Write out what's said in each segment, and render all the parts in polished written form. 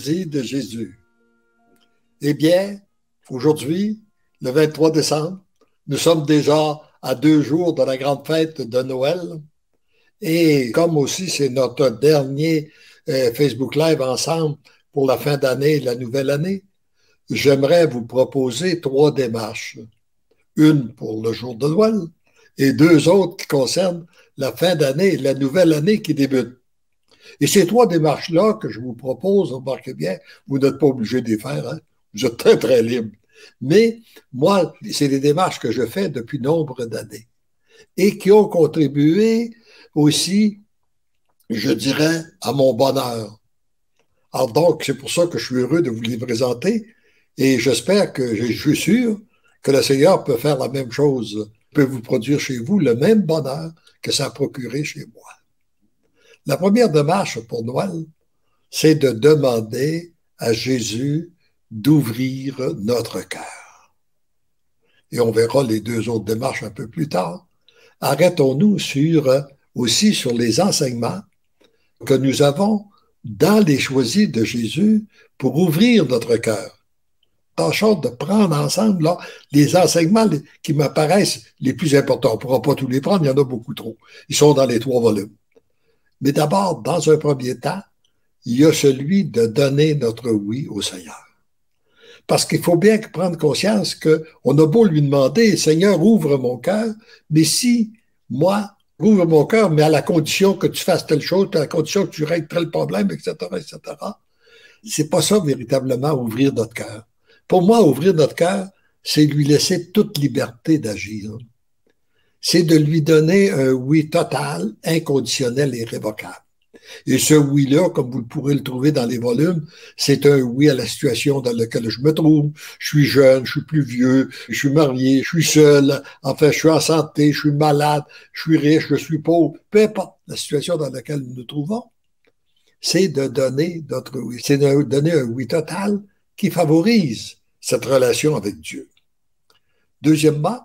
maladie de Jésus. Eh bien, aujourd'hui, le 23 décembre, nous sommes déjà à 2 jours de la grande fête de Noël. Et comme aussi c'est notre dernier Facebook Live ensemble pour la fin d'année et la nouvelle année, j'aimerais vous proposer 3 démarches. Une pour le jour de Noël et 2 autres qui concernent la fin d'année et la nouvelle année qui débute. Et ces 3 démarches-là que je vous propose, remarquez bien, vous n'êtes pas obligé de les faire, hein? Vous êtes très, très libre. Mais moi, c'est des démarches que je fais depuis nombre d'années et qui ont contribué aussi, je dirais, à mon bonheur. Alors donc, c'est pour ça que je suis heureux de vous les présenter et j'espère que, je suis sûr que le Seigneur peut faire la même chose, peut vous produire chez vous le même bonheur que ça a procuré chez moi. La première démarche pour Noël, c'est de demander à Jésus d'ouvrir notre cœur. Et on verra les 2 autres démarches un peu plus tard. Arrêtons-nous aussi sur les enseignements que nous avons dans les choisis de Jésus pour ouvrir notre cœur. Tâchons de prendre ensemble là, les enseignements qui m'apparaissent les plus importants. On ne pourra pas tous les prendre, il y en a beaucoup trop. Ils sont dans les 3 volumes. Mais d'abord, dans un premier temps, il y a celui de donner notre oui au Seigneur. Parce qu'il faut bien prendre conscience qu'on a beau lui demander, Seigneur, ouvre mon cœur, mais si moi, ouvre mon cœur, mais à la condition que tu fasses telle chose, à la condition que tu règles tel problème, etc., etc., c'est pas ça véritablement ouvrir notre cœur. Pour moi, ouvrir notre cœur, c'est lui laisser toute liberté d'agir. C'est de lui donner un oui total, inconditionnel et irrévocable. Et ce oui-là, comme vous pourrez le trouver dans les volumes, c'est un oui à la situation dans laquelle je me trouve. Je suis jeune, je suis plus vieux, je suis marié, je suis seul, enfin, je suis en santé, je suis malade, je suis riche, je suis pauvre. Peu importe la situation dans laquelle nous nous trouvons, c'est de donner notre oui. C'est de donner un oui total qui favorise cette relation avec Dieu. Deuxièmement,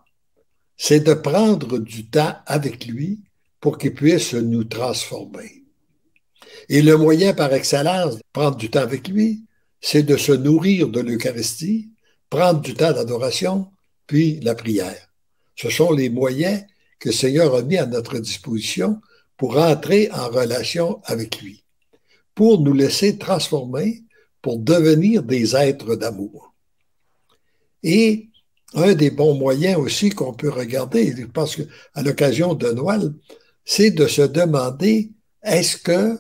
c'est de prendre du temps avec lui pour qu'il puisse nous transformer. Et le moyen par excellence de prendre du temps avec lui, c'est de se nourrir de l'Eucharistie, prendre du temps d'adoration, puis la prière. Ce sont les moyens que le Seigneur a mis à notre disposition pour entrer en relation avec lui, pour nous laisser transformer, pour devenir des êtres d'amour. Et un des bons moyens aussi qu'on peut regarder, je pense qu'à l'occasion de Noël, c'est de se demander, est-ce que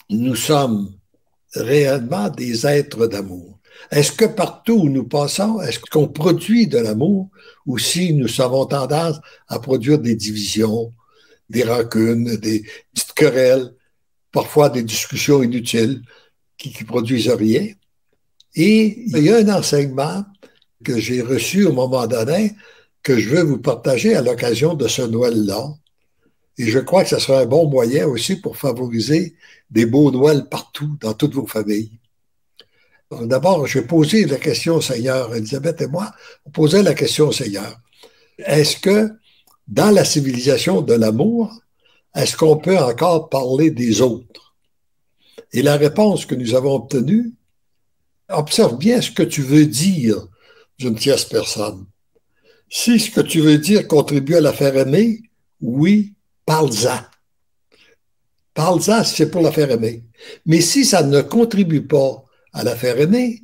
nous sommes réellement des êtres d'amour? Est-ce que partout où nous passons, est-ce qu'on produit de l'amour ou si nous avons tendance à produire des divisions, des rancunes, des petites querelles, parfois des discussions inutiles qui produisent rien? Et il y a un enseignement que j'ai reçu au moment donné que je veux vous partager à l'occasion de ce Noël-là. Et je crois que ce sera un bon moyen aussi pour favoriser des beaux Noëls partout, dans toutes vos familles. D'abord, j'ai posé la question au Seigneur. Elisabeth et moi, on posait la question au Seigneur. Est-ce que dans la civilisation de l'amour, est-ce qu'on peut encore parler des autres? Et la réponse que nous avons obtenue, observe bien ce que tu veux dire d'une tierce personne. Si ce que tu veux dire contribue à la faire aimer, oui, parle-en. Parle-en si c'est pour la faire aimer. Mais si ça ne contribue pas à la faire aimer,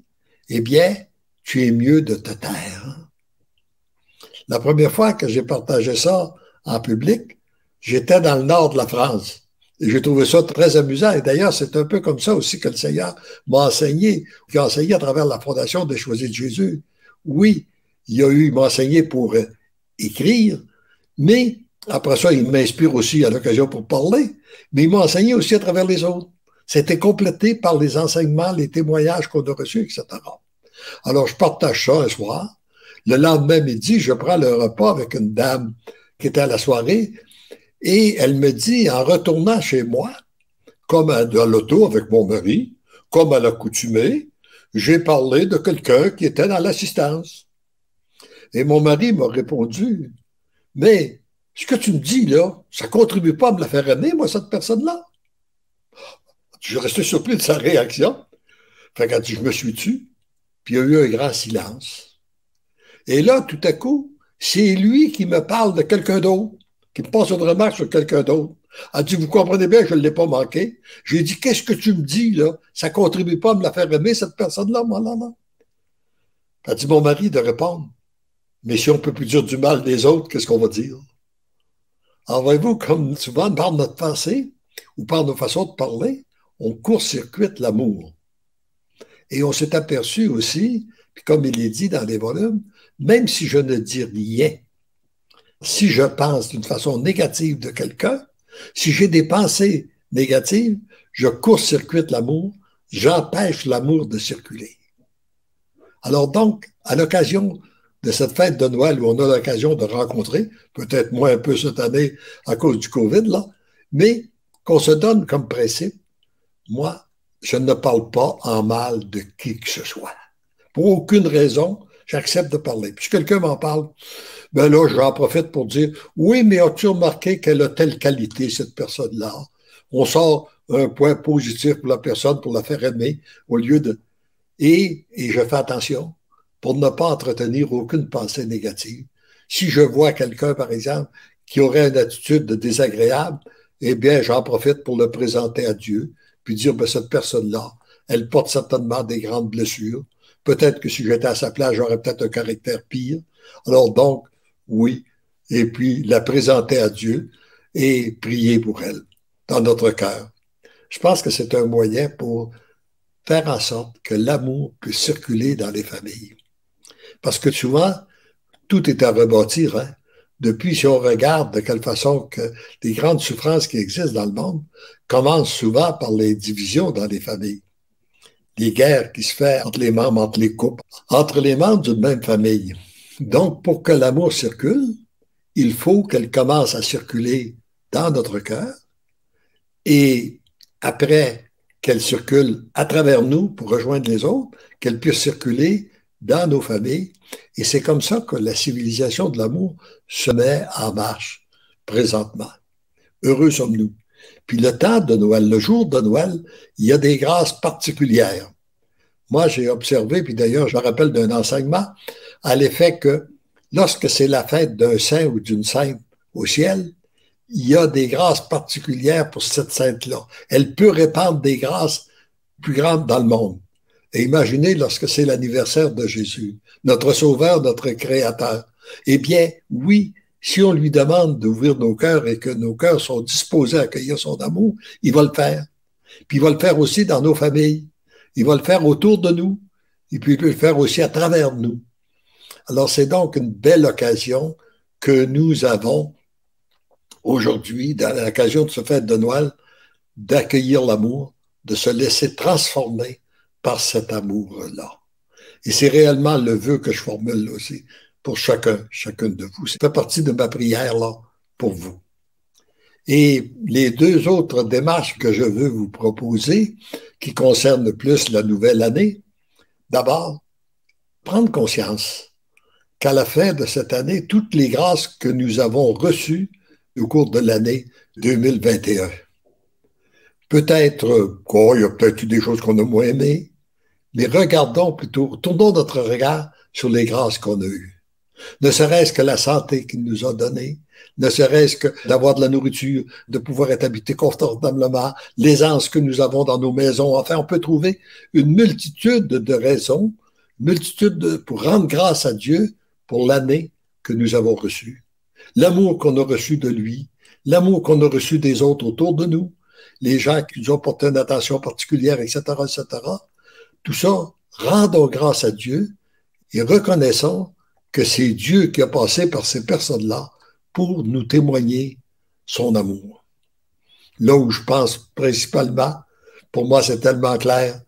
eh bien, tu es mieux de te taire. La première fois que j'ai partagé ça en public, j'étais dans le nord de la France. Et j'ai trouvé ça très amusant. Et d'ailleurs, c'est un peu comme ça aussi que le Seigneur m'a enseigné, qui a enseigné à travers la Fondation des Choisis de Jésus. Oui, il m'a enseigné pour écrire, mais après ça, il m'inspire aussi à l'occasion pour parler, mais il m'a enseigné aussi à travers les autres. C'était complété par les enseignements, les témoignages qu'on a reçus, etc. Alors, je partage ça un soir. Le lendemain midi, je prends le repas avec une dame qui était à la soirée et elle me dit, en retournant chez moi, comme à l'auto avec mon mari, comme à l'accoutumée, j'ai parlé de quelqu'un qui était dans l'assistance. Et mon mari m'a répondu, mais ce que tu me dis là, ça ne contribue pas à me la faire aimer, moi, cette personne-là. Je restais surpris de sa réaction. Fait qu'elle dit, je me suis tu, puis il y a eu un grand silence. Et là, tout à coup, c'est lui qui me parle de quelqu'un d'autre, qui me passe une remarque sur quelqu'un d'autre. Elle dit, vous comprenez bien, je ne l'ai pas manqué. J'ai dit, qu'est-ce que tu me dis, là? Ça ne contribue pas à me la faire aimer, cette personne-là, moi, là, là. Elle dit, mon mari, de répondre, mais si on ne peut plus dire du mal des autres, qu'est-ce qu'on va dire? Alors, voyez-vous, comme souvent, par notre pensée ou par nos façons de parler, on court-circuite l'amour. Et on s'est aperçu aussi, puis comme il est dit dans les volumes, même si je ne dis rien, si je pense d'une façon négative de quelqu'un, si j'ai des pensées négatives, je court-circuite l'amour, j'empêche l'amour de circuler. Alors donc, à l'occasion de cette fête de Noël où on a l'occasion de rencontrer, peut-être moins un peu cette année à cause du COVID, là, mais qu'on se donne comme principe, moi, je ne parle pas en mal de qui que ce soit. Pour aucune raison, j'accepte de parler. Puis si quelqu'un m'en parle, ben là, j'en profite pour dire, oui, mais as-tu remarqué qu'elle a telle qualité, cette personne-là? On sort un point positif pour la personne, pour la faire aimer, au lieu de... Et je fais attention pour ne pas entretenir aucune pensée négative. Si je vois quelqu'un, par exemple, qui aurait une attitude désagréable, eh bien, j'en profite pour le présenter à Dieu, puis dire, ben, cette personne-là, elle porte certainement des grandes blessures. Peut-être que si j'étais à sa place, j'aurais peut-être un caractère pire. Alors donc, oui, et puis la présenter à Dieu et prier pour elle dans notre cœur. Je pense que c'est un moyen pour faire en sorte que l'amour puisse circuler dans les familles. Parce que souvent, tout est à rebâtir. Hein? Depuis, si on regarde de quelle façon que les grandes souffrances qui existent dans le monde commencent souvent par les divisions dans les familles. Les guerres qui se font entre les membres, entre les couples, entre les membres d'une même famille. Donc, pour que l'amour circule, il faut qu'elle commence à circuler dans notre cœur et après qu'elle circule à travers nous pour rejoindre les autres, qu'elle puisse circuler dans nos familles. Et c'est comme ça que la civilisation de l'amour se met en marche présentement. Heureux sommes-nous. Puis le temps de Noël, le jour de Noël, il y a des grâces particulières. Moi, j'ai observé, puis d'ailleurs, je me rappelle d'un enseignement à l'effet que lorsque c'est la fête d'un saint ou d'une sainte au ciel, il y a des grâces particulières pour cette sainte-là. Elle peut répandre des grâces plus grandes dans le monde. Et imaginez lorsque c'est l'anniversaire de Jésus, notre Sauveur, notre Créateur. Eh bien, oui, si on lui demande d'ouvrir nos cœurs et que nos cœurs sont disposés à accueillir son amour, il va le faire. Puis il va le faire aussi dans nos familles. Il va le faire autour de nous. Et puis il peut le faire aussi à travers nous. Alors c'est donc une belle occasion que nous avons aujourd'hui, dans l'occasion de ce fête de Noël, d'accueillir l'amour, de se laisser transformer par cet amour-là. Et c'est réellement le vœu que je formule aussi pour chacune de vous. Ça fait partie de ma prière là pour vous. Et les deux autres démarches que je veux vous proposer, qui concernent plus la nouvelle année, d'abord, prendre conscience qu'à la fin de cette année, toutes les grâces que nous avons reçues au cours de l'année 2021. Peut-être il y a peut-être eu des choses qu'on a moins aimées, mais regardons plutôt, tournons notre regard sur les grâces qu'on a eues. Ne serait-ce que la santé qu'il nous a donnée, ne serait-ce que d'avoir de la nourriture, de pouvoir être habité confortablement, l'aisance que nous avons dans nos maisons. Enfin, on peut trouver une multitude de raisons, pour rendre grâce à Dieu pour l'année que nous avons reçue. L'amour qu'on a reçu de lui, l'amour qu'on a reçu des autres autour de nous, les gens qui nous ont porté une attention particulière, etc., etc. Tout ça, rendons grâce à Dieu et reconnaissons que c'est Dieu qui a passé par ces personnes-là pour nous témoigner son amour. Là où je pense principalement, pour moi c'est tellement clair,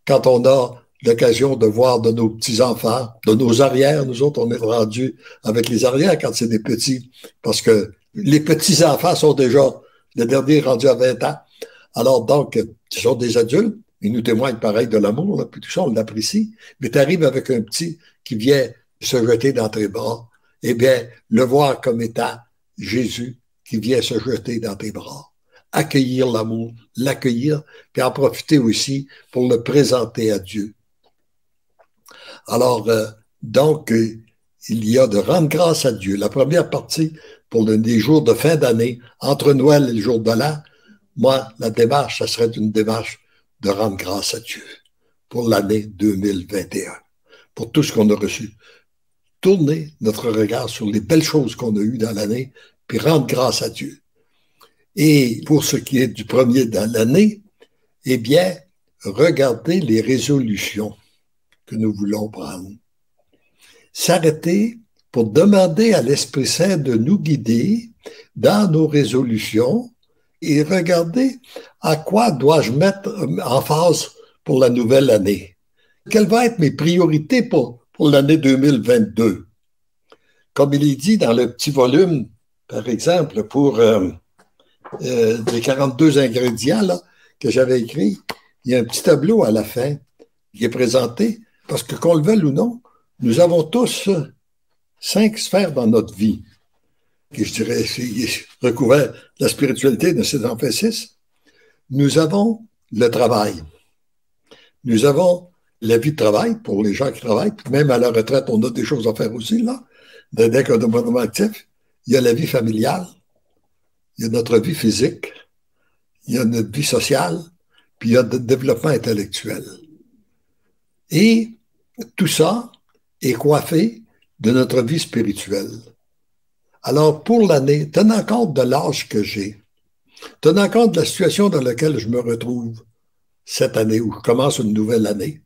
quand on a l'occasion de voir de nos petits-enfants, de nos arrières, nous autres on est rendus avec les arrières quand c'est des petits, parce que les petits-enfants sont déjà, le dernier est rendu à 20 ans, alors donc, ce sont des adultes, ils nous témoignent pareil de l'amour, là, puis tout ça, on l'apprécie, mais tu arrives avec un petit qui vient se jeter dans tes bras, eh bien, le voir comme étant Jésus qui vient se jeter dans tes bras. accueillir l'amour, l'accueillir, puis en profiter aussi pour le présenter à Dieu. Alors, donc, il y a de rendre grâce à Dieu. La première partie, pour les jours de fin d'année, entre Noël et le jour de l'an, moi, la démarche, ça serait une démarche de rendre grâce à Dieu pour l'année 2021, pour tout ce qu'on a reçu. Tourner notre regard sur les belles choses qu'on a eues dans l'année, puis rendre grâce à Dieu. Et pour ce qui est du premier dans l'année, eh bien, regardez les résolutions que nous voulons prendre. S'arrêter pour demander à l'Esprit Saint de nous guider dans nos résolutions et regarder à quoi dois-je mettre en phase pour la nouvelle année. Quelles vont être mes priorités pour l'année 2022? Comme il est dit dans le petit volume, par exemple, pour les 42 ingrédients là, que j'avais écrits, il y a un petit tableau à la fin qui est présenté, parce que qu'on le veuille ou non, nous avons tous 5 sphères dans notre vie, qui, je dirais, recouvert la spiritualité de ces fait 6. Nous avons le travail. Nous avons la vie de travail pour les gens qui travaillent, puis même à la retraite, on a des choses à faire aussi, là, dès qu'on est vraiment actif. Il y a la vie familiale, il y a notre vie physique, il y a notre vie sociale, puis il y a le développement intellectuel. Et tout ça est coiffé de notre vie spirituelle. Alors, pour l'année, tenant compte de l'âge que j'ai, tenant compte de la situation dans laquelle je me retrouve cette année, où je commence une nouvelle année,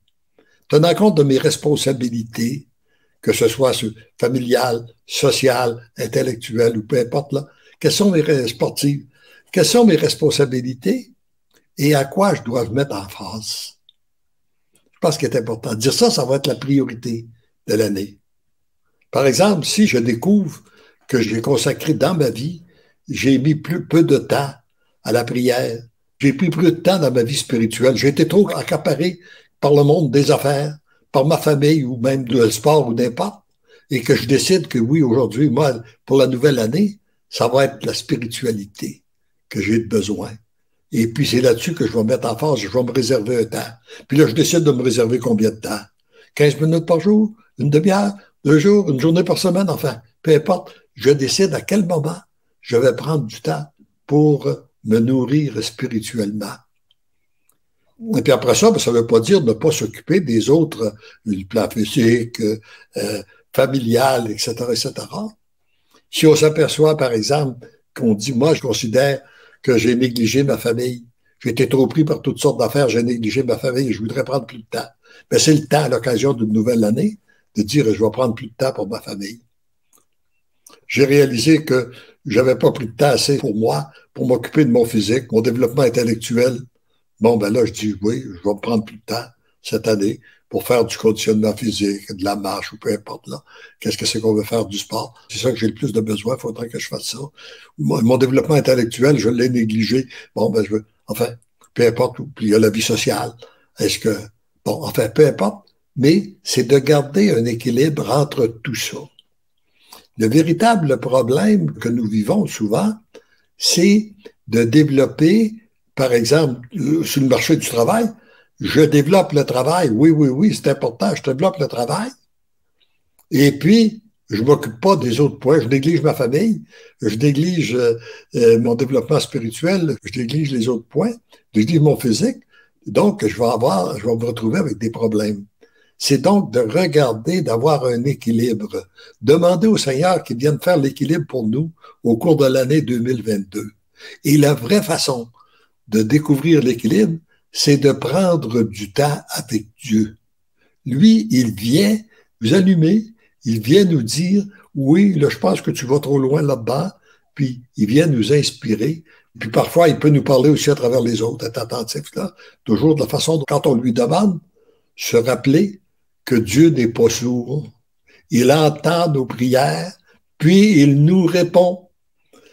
tenant compte de mes responsabilités, que ce soit familiales, sociales, intellectuelles ou peu importe, là, quelles sont mes sportives, quelles sont mes responsabilités et à quoi je dois me mettre en face. Je pense qu'il est important. Dire ça, ça va être la priorité de l'année. Par exemple, si je découvre que j'ai consacré dans ma vie, j'ai mis peu de temps à la prière, j'ai pris plus de temps dans ma vie spirituelle, j'ai été trop accaparé par le monde des affaires, par ma famille ou même le sport ou n'importe, et que je décide que oui, aujourd'hui, moi, pour la nouvelle année, ça va être la spiritualité que j'ai besoin. Et puis, c'est là-dessus que je vais me mettre en phase, je vais me réserver un temps. Puis là, je décide de me réserver combien de temps? 15 minutes par jour, une demi-heure, 2 jours, une journée par semaine, enfin, peu importe. Je décide à quel moment je vais prendre du temps pour me nourrir spirituellement. Et puis après ça, ça ne veut pas dire ne pas s'occuper des autres, du plan physique, familial, etc., etc. Si on s'aperçoit, par exemple, qu'on dit, moi, je considère que j'ai négligé ma famille, j'ai été trop pris par toutes sortes d'affaires, j'ai négligé ma famille et je voudrais prendre plus de temps. Mais c'est le temps, à l'occasion d'une nouvelle année, de dire, je vais prendre plus de temps pour ma famille. J'ai réalisé que je n'avais pas pris de temps assez pour moi, pour m'occuper de mon physique, mon développement intellectuel. Bon, ben là, je dis, oui, je vais me prendre plus de temps cette année pour faire du conditionnement physique, de la marche ou peu importe là. Qu'est-ce que c'est qu'on veut faire du sport? C'est ça que j'ai le plus de besoin, il faudrait que je fasse ça. Mon développement intellectuel, je l'ai négligé. Bon, ben enfin, peu importe. Puis il y a la vie sociale. Est-ce que, bon, enfin, peu importe. Mais c'est de garder un équilibre entre tout ça. Le véritable problème que nous vivons souvent, c'est de développer, par exemple, sur le marché du travail, je développe le travail, oui, c'est important, je développe le travail, et puis, je ne m'occupe pas des autres points, je néglige ma famille, je néglige mon développement spirituel, je néglige les autres points, je néglige mon physique, donc je vais me retrouver avec des problèmes. C'est donc de regarder, d'avoir un équilibre, demander au Seigneur qu'il vienne faire l'équilibre pour nous au cours de l'année 2022. Et la vraie façon de découvrir l'équilibre, c'est de prendre du temps avec Dieu. Lui, il vient nous allumer, il vient nous dire, oui, là, je pense que tu vas trop loin là-dedans, puis il vient nous inspirer. Puis parfois, il peut nous parler aussi à travers les autres, être attentif là, toujours de la façon dont, quand on lui demande, se rappeler que Dieu n'est pas sourd. Il entend nos prières, puis il nous répond.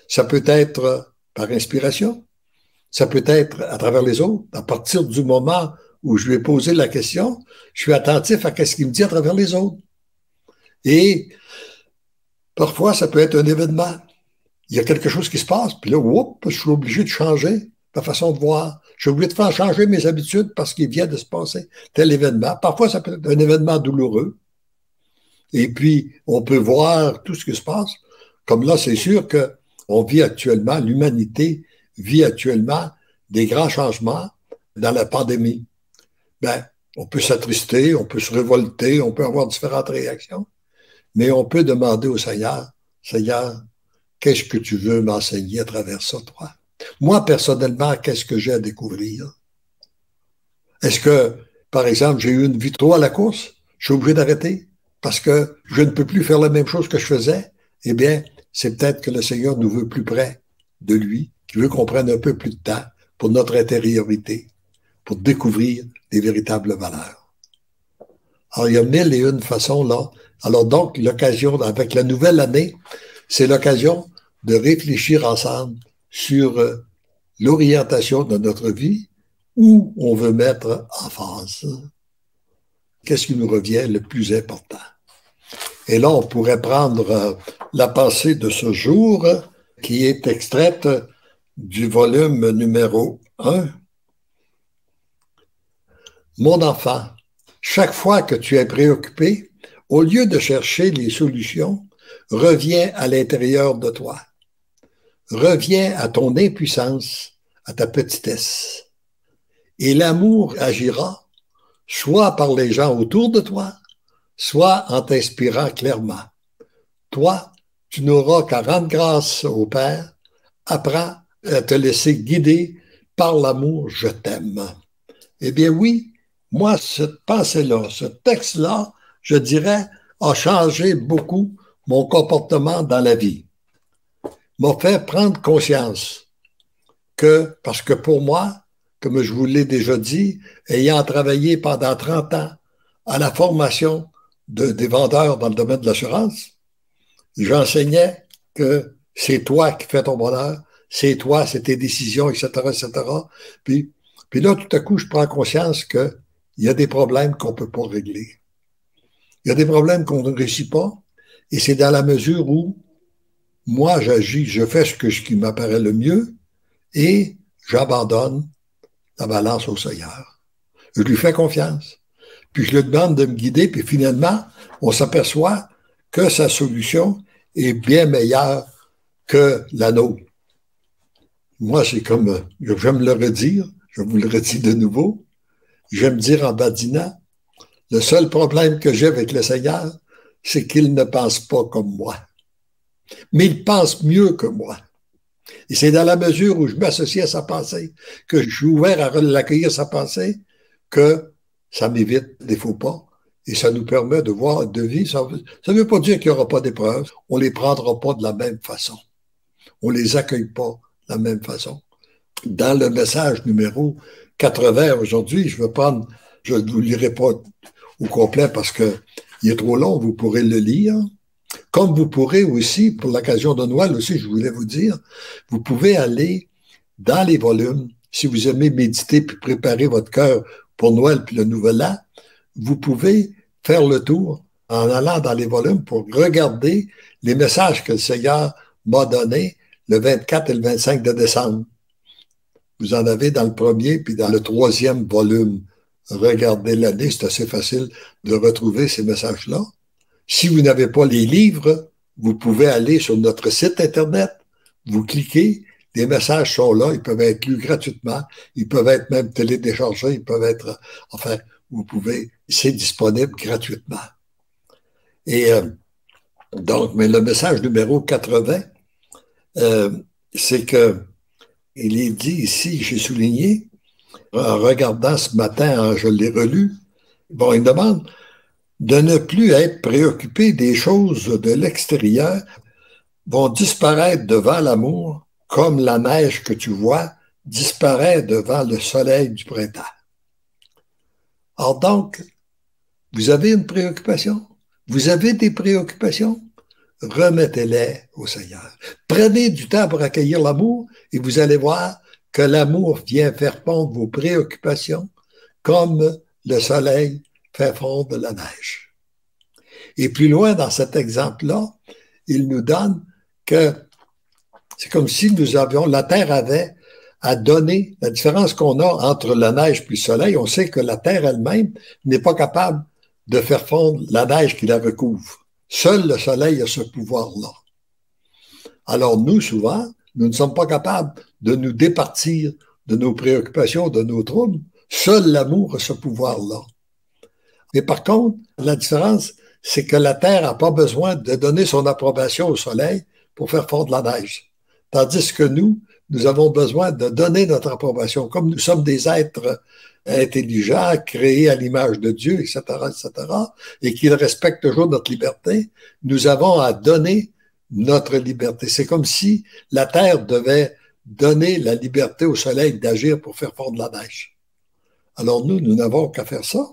Ça peut être par inspiration, ça peut être à travers les autres. À partir du moment où je lui ai posé la question, je suis attentif à ce qu'il me dit à travers les autres. Et parfois, ça peut être un événement. il y a quelque chose qui se passe, puis là, oups, je suis obligé de changer ma façon de voir. Je suis obligé de faire changer mes habitudes parce qu'il vient de se passer tel événement. Parfois, ça peut être un événement douloureux. Et puis, on peut voir tout ce qui se passe. Comme là, c'est sûr qu'on vit actuellement, l'humanité vit actuellement des grands changements dans la pandémie. Ben, on peut s'attrister, on peut se révolter, on peut avoir différentes réactions, mais on peut demander au Seigneur, Seigneur, qu'est-ce que tu veux m'enseigner à travers ça, toi? Moi, personnellement, qu'est-ce que j'ai à découvrir? Est-ce que, par exemple, j'ai eu une vie trop à la course? Je suis obligé d'arrêter parce que je ne peux plus faire la même chose que je faisais? Eh bien, c'est peut-être que le Seigneur nous veut plus près de lui, qui veut qu'on prenne un peu plus de temps pour notre intériorité, pour découvrir les véritables valeurs. Alors, il y a mille et une façons là. Alors donc, l'occasion, avec la nouvelle année, c'est l'occasion de réfléchir ensemble sur l'orientation de notre vie, où on veut mettre en phase. Qu'est-ce qui nous revient le plus important? Et là, on pourrait prendre la pensée de ce jour qui est extraite du volume numéro 1. Mon enfant, chaque fois que tu es préoccupé, au lieu de chercher les solutions, reviens à l'intérieur de toi. Reviens à ton impuissance, à ta petitesse. Et l'amour agira soit par les gens autour de toi, soit en t'inspirant clairement. Toi, tu n'auras qu'à rendre grâce au Père. Apprends à te laisser guider par l'amour, je t'aime. Eh bien oui, moi, cette pensée-là, ce texte-là, je dirais, a changé beaucoup mon comportement dans la vie. M'a fait prendre conscience que, parce que pour moi, comme je vous l'ai déjà dit, ayant travaillé pendant 30 ans à la formation des vendeurs dans le domaine de l'assurance, j'enseignais que c'est toi qui fais ton bonheur, c'est toi, c'est tes décisions, etc., etc. Puis là, tout à coup, je prends conscience qu'il y a des problèmes qu'on ne peut pas régler. Il y a des problèmes qu'on ne réussit pas, et c'est dans la mesure où moi, j'agis, je fais ce qui m'apparaît le mieux, et j'abandonne la balance au Seigneur. Je lui fais confiance. Puis je lui demande de me guider, puis finalement, on s'aperçoit que sa solution est bien meilleure que la nôtre. Moi, c'est comme, j'aime le redire, je vous le redis de nouveau, j'aime dire en badinant, le seul problème que j'ai avec le Seigneur, c'est qu'il ne pense pas comme moi. Mais il pense mieux que moi. Et c'est dans la mesure où je m'associe à sa pensée, que je suis ouvert à l'accueillir sa pensée, que ça m'évite des faux pas. Et ça nous permet de voir, de vivre. Ça ne veut pas dire qu'il n'y aura pas d'épreuves. On ne les prendra pas de la même façon. On ne les accueille pas de la même façon. Dans le message numéro 80 aujourd'hui, je ne vous lirai pas au complet parce qu'il est trop long, vous pourrez le lire. Comme vous pourrez aussi, pour l'occasion de Noël aussi, je voulais vous dire, vous pouvez aller dans les volumes, si vous aimez méditer puis préparer votre cœur pour Noël puis le Nouvel An, vous pouvez faire le tour en allant dans les volumes pour regarder les messages que le Seigneur m'a donnés le 24 et le 25 de décembre. Vous en avez dans le premier puis dans le troisième volume. Regardez l'année, c'est assez facile de retrouver ces messages-là. Si vous n'avez pas les livres, vous pouvez aller sur notre site Internet, vous cliquez, les messages sont là, ils peuvent être lus gratuitement, ils peuvent être même téléchargés, ils peuvent être, enfin, vous pouvez, c'est disponible gratuitement. Et donc, mais le message numéro 80, c'est que il est dit ici, j'ai souligné, en regardant ce matin, je l'ai relu, bon, il demande de ne plus être préoccupé des choses de l'extérieur vont disparaître devant l'amour comme la neige que tu vois disparaît devant le soleil du printemps. Or donc, vous avez une préoccupation? Vous avez des préoccupations? Remettez-les au Seigneur. Prenez du temps pour accueillir l'amour et vous allez voir que l'amour vient faire fondre vos préoccupations comme le soleil fait fondre la neige. Et plus loin dans cet exemple-là, il nous donne que C'est comme si la Terre avait à donner la différence qu'on a entre la neige puis le soleil. On sait que la Terre elle-même n'est pas capable de faire fondre la neige qui la recouvre. Seul le soleil a ce pouvoir-là. Alors nous, souvent, nous ne sommes pas capables de nous départir de nos préoccupations, de nos troubles. Seul l'amour a ce pouvoir-là. Mais par contre, la différence, c'est que la Terre n'a pas besoin de donner son approbation au soleil pour faire fondre la neige. Tandis que nous avons besoin de donner notre approbation. Comme nous sommes des êtres intelligents, créés à l'image de Dieu, etc., et qu'ils respectent toujours notre liberté, nous avons à donner notre liberté. C'est comme si la Terre devait donner la liberté au soleil d'agir pour faire fondre la neige. Alors nous n'avons qu'à faire ça.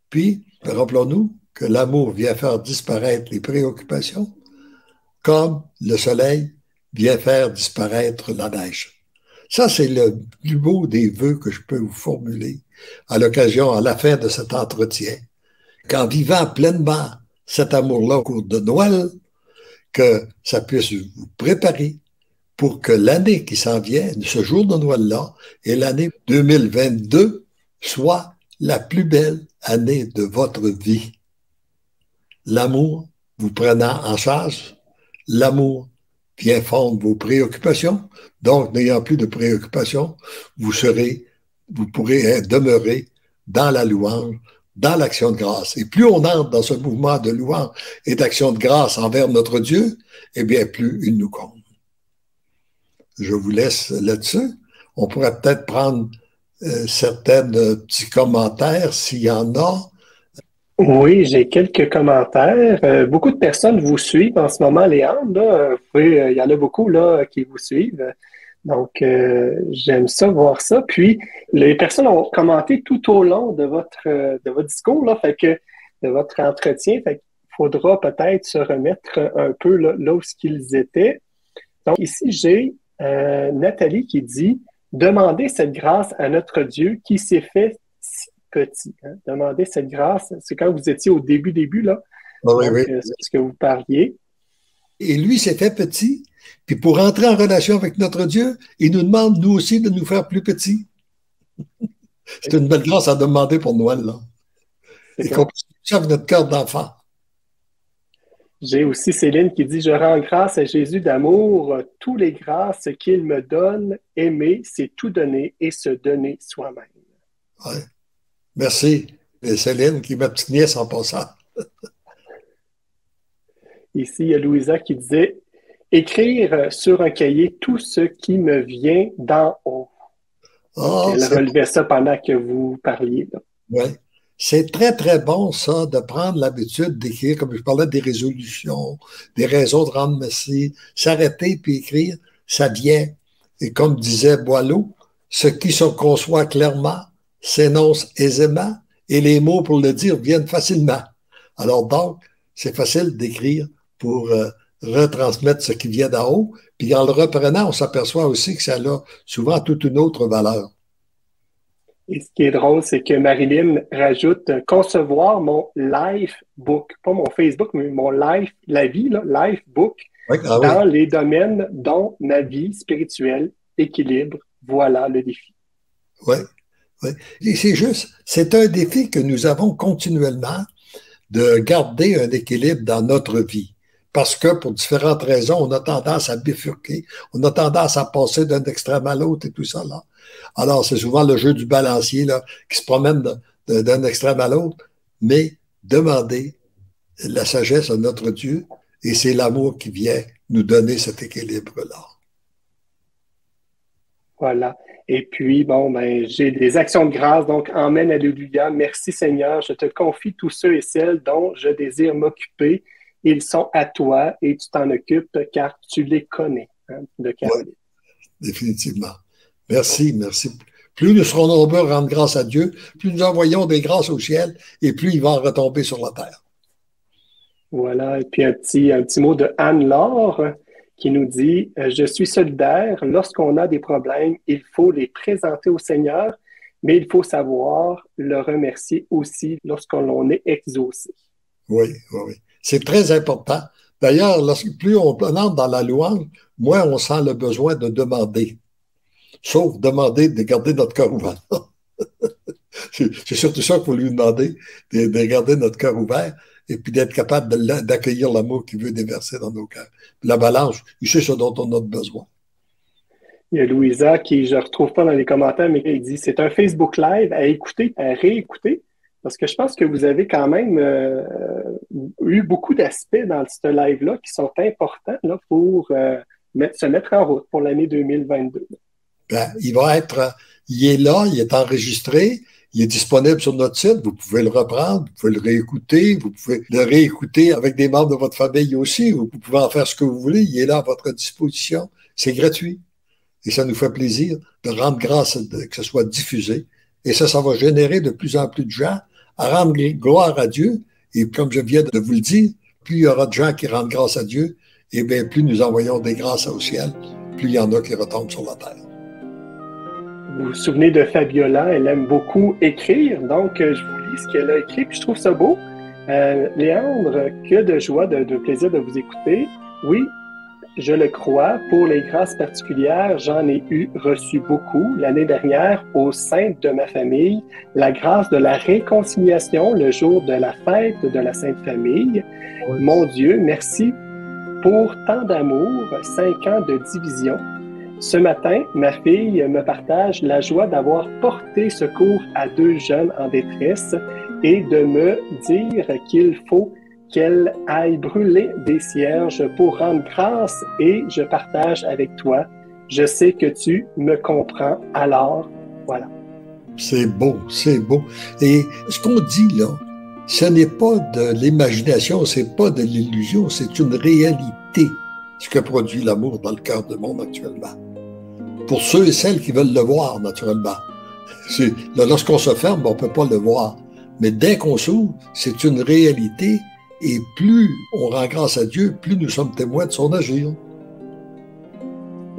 Puis, rappelons-nous que l'amour vient faire disparaître les préoccupations, comme le soleil vient faire disparaître la neige. Ça, c'est le plus beau des vœux que je peux vous formuler à l'occasion, à la fin de cet entretien. Qu'en vivant pleinement cet amour-là au cours de Noël, que ça puisse vous préparer pour que l'année qui s'en vient, ce jour de Noël-là, et l'année 2022 soit la plus belle année de votre vie. L'amour vous prenant en charge, l'amour vient fondre vos préoccupations, donc n'ayant plus de préoccupations, vous pourrez demeurer dans la louange, dans l'action de grâce. Et plus on entre dans ce mouvement de louange et d'action de grâce envers notre Dieu, eh bien, plus il nous compte. Je vous laisse là-dessus. On pourrait peut-être prendre certains petits commentaires, s'il y en a. Oui, j'ai quelques commentaires. Beaucoup de personnes vous suivent en ce moment, Léandre. Là. Il y en a beaucoup là, qui vous suivent. Donc, j'aime ça, voir ça. Puis, les personnes ont commenté tout au long de votre discours, là, fait que, de votre entretien. Fait qu'il faudra peut-être se remettre un peu là où ils étaient. Donc, ici, j'ai Nathalie qui dit « Demandez cette grâce à notre Dieu qui s'est fait si petit. Hein? » Demandez cette grâce, c'est quand vous étiez au début, là. Oui, Donc, oui. c'est ce que vous parliez. Et lui s'est fait petit. Puis pour entrer en relation avec notre Dieu, il nous demande, nous aussi, de nous faire plus petits. C'est une belle grâce à demander pour Noël, là. Et qu'on puisse avec notre cœur d'enfant. J'ai aussi Céline qui dit « Je rends grâce à Jésus d'amour, tous les grâces qu'il me donne. Aimer, c'est tout donner et se donner soi-même. » Ouais. Merci, Céline, qui est ma petite nièce en passant. Ici, il y a Louisa qui disait « Écrire sur un cahier tout ce qui me vient d'en haut. » Oh, elle relevait ça pendant que vous parliez. Oui. C'est très, très bon, ça, de prendre l'habitude d'écrire, comme je parlais des résolutions, des raisons de rendre merci, s'arrêter puis écrire, ça vient. Et comme disait Boileau, ce qui se conçoit clairement s'énonce aisément et les mots pour le dire viennent facilement. Alors donc, c'est facile d'écrire pour retransmettre ce qui vient d'en haut. Puis en le reprenant, on s'aperçoit aussi que ça a souvent toute une autre valeur. Et ce qui est drôle, c'est que Marilyn rajoute concevoir mon life book, pas mon Facebook, mais mon life, la vie, là, life book, dans les domaines dont ma vie spirituelle, équilibre, voilà le défi. Oui, oui. Et c'est juste, c'est un défi que nous avons continuellement de garder un équilibre dans notre vie. Parce que pour différentes raisons, on a tendance à bifurquer, on a tendance à passer d'un extrême à l'autre et tout ça là. Alors, c'est souvent le jeu du balancier là, qui se promène d'un extrême à l'autre, mais demander la sagesse à notre Dieu, et c'est l'amour qui vient nous donner cet équilibre-là. Voilà. Et puis, bon, ben, j'ai des actions de grâce, donc Amen, Alléluia. Merci Seigneur, je te confie tous ceux et celles dont je désire m'occuper. Ils sont à toi et tu t'en occupes car tu les connais, hein, de Caroline. Oui, définitivement. Merci, merci. Plus nous serons nombreux à rendre grâce à Dieu, plus nous envoyons des grâces au ciel et plus il va en retomber sur la terre. Voilà. Et puis un petit mot de Anne-Laure qui nous dit « Je suis solidaire. Lorsqu'on a des problèmes, il faut les présenter au Seigneur, mais il faut savoir le remercier aussi lorsqu'on est exaucé. » Oui, oui, oui. C'est très important D'ailleurs, plus on entre dans la louange, moins on sent le besoin de demander. Sauf demander de garder notre cœur ouvert. C'est surtout ça qu'il faut lui demander, de garder notre cœur ouvert et puis d'être capable d'accueillir l'amour qu'il veut déverser dans nos cœurs. La balance, c'est ce dont on a besoin. Il y a Louisa qui, je ne retrouve pas dans les commentaires, mais qui dit c'est un Facebook Live à écouter, à réécouter, parce que je pense que vous avez quand même eu beaucoup d'aspects dans ce live-là qui sont importants là, pour se mettre en route pour l'année 2022. Ben, il est là, il est enregistré, il est disponible sur notre site, vous pouvez le reprendre, vous pouvez le réécouter, vous pouvez le réécouter avec des membres de votre famille aussi, vous pouvez en faire ce que vous voulez, il est là à votre disposition, c'est gratuit. Et ça nous fait plaisir de rendre grâce que ce soit diffusé. Et ça va générer de plus en plus de gens à rendre gloire à Dieu. Et comme je viens de vous le dire, plus il y aura de gens qui rendent grâce à Dieu, et bien plus nous envoyons des grâces au ciel, plus il y en a qui retombent sur la terre. Vous vous souvenez de Fabiola, elle aime beaucoup écrire, donc je vous lis ce qu'elle a écrit, puis je trouve ça beau. Léandre, que de joie, de plaisir de vous écouter. Oui, je le crois, pour les grâces particulières, j'en ai reçu beaucoup l'année dernière au sein de ma famille. La grâce de la réconciliation le jour de la fête de la Sainte Famille. Oui. Mon Dieu, merci pour tant d'amour, 5 ans de division. Ce matin, ma fille me partage la joie d'avoir porté secours à 2 jeunes en détresse et de me dire qu'il faut qu'elle aille brûler des cierges pour rendre grâce et je partage avec toi. Je sais que tu me comprends, alors voilà. C'est beau, c'est beau. Et ce qu'on dit là, ce n'est pas de l'imagination, c'est pas de l'illusion, c'est une réalité, ce que produit l'amour dans le cœur du monde actuellement. Pour ceux et celles qui veulent le voir, naturellement. Lorsqu'on se ferme, on ne peut pas le voir. Mais dès qu'on s'ouvre, c'est une réalité. Et plus on rend grâce à Dieu, plus nous sommes témoins de son agir.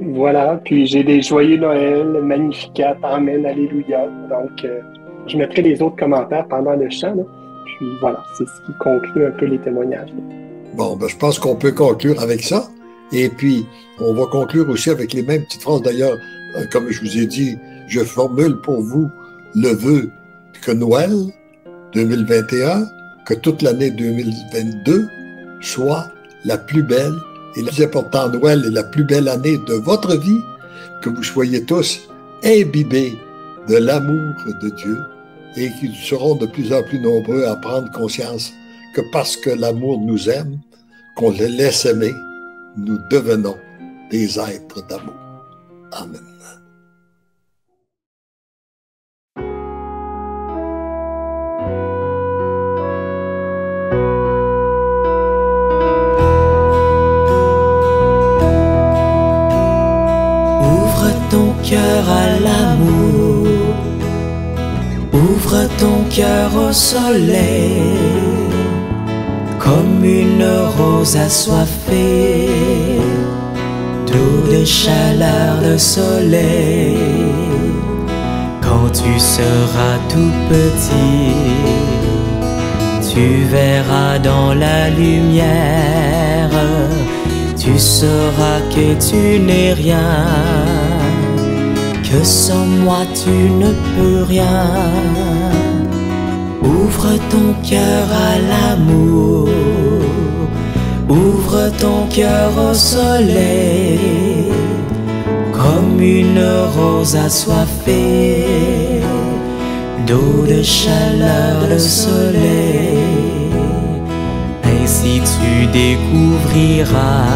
Voilà, puis j'ai des joyeux Noël, Magnificat, Amen, Alléluia. Donc, je mettrai les autres commentaires pendant le chant. Là. Puis voilà, c'est ce qui conclut un peu les témoignages. Bon, ben, je pense qu'on peut conclure avec ça. Et puis, on va conclure aussi avec les mêmes petites phrases. D'ailleurs, comme je vous ai dit, je formule pour vous le vœu que Noël 2021, que toute l'année 2022 soit la plus belle et la plus importante. Noël est la plus belle année de votre vie, que vous soyez tous imbibés de l'amour de Dieu et qu'ils seront de plus en plus nombreux à prendre conscience que parce que l'amour nous aime, qu'on le laisse aimer, nous devenons des êtres d'amour. Amen. Ton cœur à l'amour, ouvre ton cœur au soleil, comme une rose assoiffée d'eau, de chaleur, de soleil. Quand tu seras tout petit, tu verras dans la lumière, tu sauras que tu n'es rien, que sans moi tu ne peux rien. Ouvre ton cœur à l'amour, ouvre ton cœur au soleil, comme une rose assoiffée d'eau, de chaleur, de soleil. Ainsi tu découvriras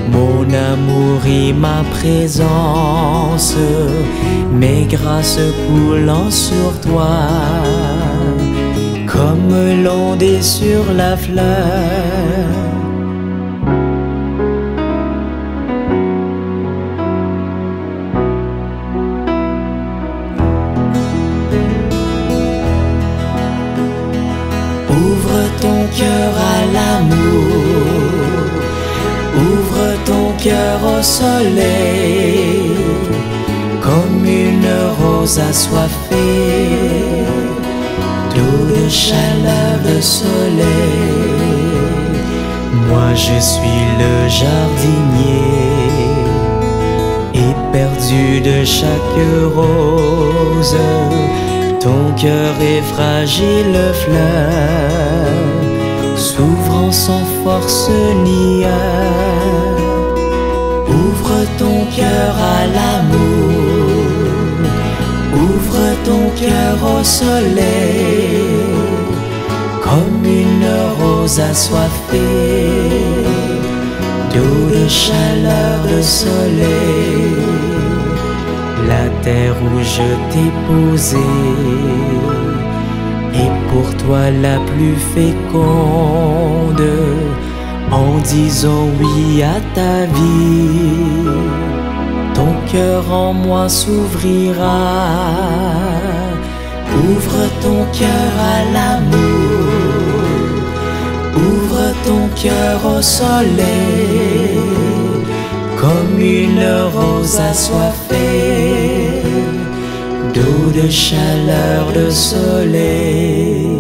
mon amour et ma présence, mes grâces coulant sur toi, comme l'ondée sur la fleur. Ouvre ton cœur à l'amour, ouvre ton cœur au soleil, comme une rose assoiffée d'eau, de chaleur, de soleil. je suis le jardinier, éperdu de chaque rose. Ton cœur est fragile fleur, s'ouvrant sans force ni heure. Ouvre ton cœur à l'amour, ouvre ton cœur au soleil, comme une rose assoiffée d'eau, de chaleur, de soleil. La terre où je t'ai posée est pour toi la plus féconde. En disant oui à ta vie, ton cœur en moi s'ouvrira. Ouvre ton cœur à l'amour, ouvre ton cœur au soleil, comme une rose assoiffée d'eau, de chaleur, de soleil.